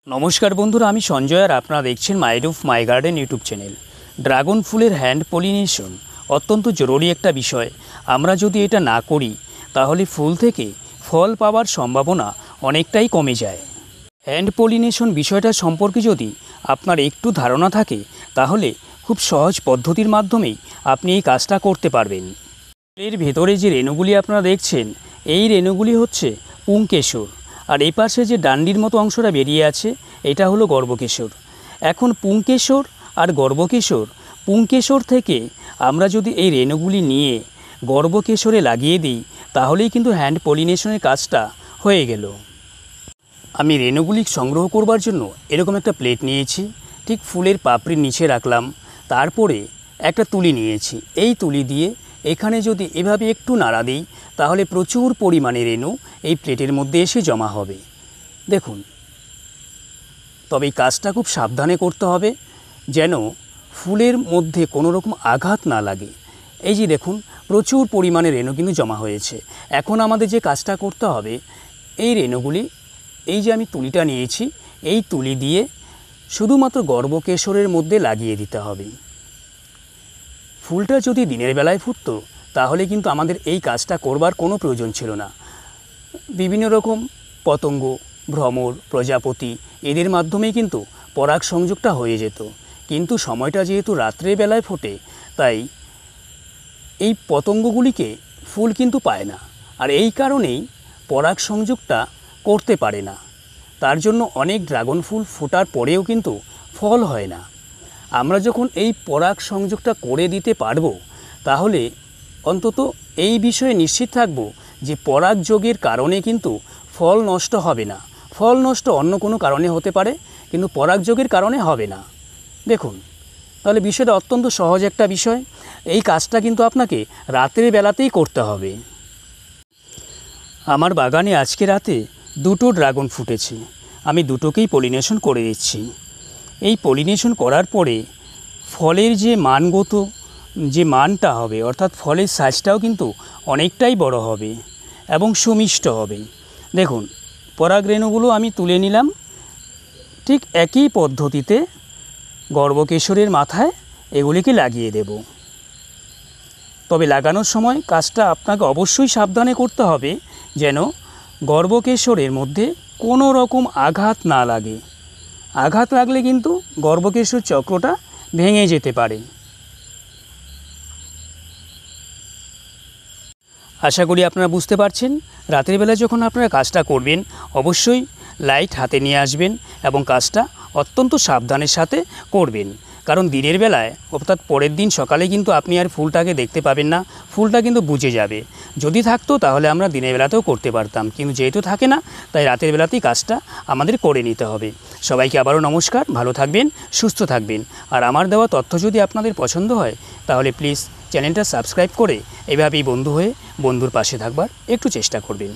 নমস্কার বন্ধুরা, আমি সঞ্জয় আর আপনারা দেখছেন my roof my garden YouTube channel. Dragon ফুলের হ্যান্ড পলিনেশন অত্যন্ত জরুরি একটা বিষয়। আমরা যদি এটা না করি তাহলে ফুল থেকে ফল পাওয়ার সম্ভাবনা অনেকটাই কমে যায়। হ্যান্ড পলিনেশন বিষয়টা সম্পর্কে যদি আপনার একটু ধারণা থাকে তাহলে খুব সহজ পদ্ধতির মাধ্যমেই আপনি এই কাজটা করতে পারবেন। এর ভেতরে যে রেণুগুলি আপনারা দেখছেন, এই রেণুগুলি হচ্ছে পুংকেশর, আর এই পাশে যে ডান্ডির মতো অংশটা বেরিয়ে আছে এটা হলো গর্ভকেশর। এখন পুংকেশর আর গর্ভকেশর, পুংকেশর থেকে আমরা যদি এই রেণুগুলি নিয়ে গর্ভকেশরে লাগিয়ে দিই তাহলেই কিন্তু হ্যান্ড পলিনেশনের কাজটা হয়ে গেল। আমি রেণুগুলি সংগ্রহ করবার জন্য এরকম একটা প্লেট নিয়েছি, ঠিক ফুলের পাপড়ির নিচে রাখলাম। তারপরে একটা তুলি নিয়েছি, এই তুলি দিয়ে এখানে যদি এভাবে একটু নাড়া দিই তাহলে প্রচুর পরিমাণে রেণু এই প্লেটের মধ্যে এসে জমা হবে। দেখুন, তবে এই কাজটা খুব সাবধানে করতে হবে যেন ফুলের মধ্যে কোনো রকম আঘাত না লাগে। এই যে দেখুন, প্রচুর পরিমাণে রেণু কিন্তু জমা হয়েছে। এখন আমাদের যে কাজটা করতে হবে, এই রেণুগুলি, এই যে আমি তুলিটা নিয়েছি, এই তুলি দিয়ে শুধুমাত্র গর্ভকেশরের মধ্যে লাগিয়ে দিতে হবে। ফুলটা যদি দিনের বেলায় ফুটতো তাহলে কিন্তু আমাদের এই কাজটা করবার কোনো প্রয়োজন ছিল না। বিভিন্ন রকম পতঙ্গ, ভ্রমর, প্রজাপতি এদের মাধ্যমেই কিন্তু পরাগ সংযোগটা হয়ে যেত। কিন্তু সময়টা যেহেতু রাত্রের বেলায় ফোটে, তাই এই পতঙ্গগুলিকে ফুল কিন্তু পায় না, আর এই কারণেই পরাগ সংযোগটা করতে পারে না। তার জন্য অনেক ড্রাগন ফুল ফোটার পরেও কিন্তু ফল হয় না। আমরা যখন এই পরাগ সংযোগটা করে দিতে পারবো তাহলে অন্তত এই বিষয়ে নিশ্চিত থাকব যে পরাগ যোগের কারণে কিন্তু ফল নষ্ট হবে না। ফল নষ্ট অন্য কোনো কারণে হতে পারে, কিন্তু পরাগ যোগের কারণে হবে না। দেখুন, তাহলে বিষয়টা অত্যন্ত সহজ একটা বিষয়। এই কাজটা কিন্তু আপনাকে রাতের বেলাতেই করতে হবে। আমার বাগানে আজকে রাতে দুটো ড্রাগন ফুটেছে, আমি দুটোকেই পলিনেশন করে দিচ্ছি। এই পলিনেশন করার পরে ফলের যে মানগত যে মানটা হবে, অর্থাৎ ফলের সাইজটাও কিন্তু অনেকটাই বড় হবে এবং সুমিষ্ট হবে। দেখুন, পরাগরেণুগুলো আমি তুলে নিলাম, ঠিক একই পদ্ধতিতে গর্ভকেশরের মাথায় এগুলিকে লাগিয়ে দেব। তবে লাগানোর সময় কাজটা আপনাকে অবশ্যই সাবধানে করতে হবে যেন গর্ভকেশরের মধ্যে কোনো রকম আঘাত না লাগে। আঘাত লাগলে কিন্তু গর্ভকেশর চক্রটা ভেঙে যেতে পারে। আশা করি আপনারা বুঝতে পারছেন। রাতের বেলা যখন আপনারা কাজটা করবেন অবশ্যই লাইট হাতে নিয়ে আসবেন এবং কাজটা অত্যন্ত সাবধানের সাথে করবেন, কারণ দিনের বেলায় অর্থাৎ পরের দিন সকালে কিন্তু আপনি আর ফুলটাকে দেখতে পাবেন না, ফুলটা কিন্তু বুঝে যাবে। যদি থাকতো তাহলে আমরা দিনের বেলাতেও করতে পারতাম, কিন্তু যেহেতু থাকে না তাই রাতের বেলাতেই কাজটা আমাদের করে নিতে হবে। সবাইকে আবারও নমস্কার, ভালো থাকবেন, সুস্থ থাকবেন। আর আমার দেওয়া তথ্য যদি আপনাদের পছন্দ হয় তাহলে প্লিজ চ্যানেলটা সাবস্ক্রাইব করে এভাবেই বন্ধু হয়ে বন্ধুর পাশে থাকবার একটু চেষ্টা করবেন।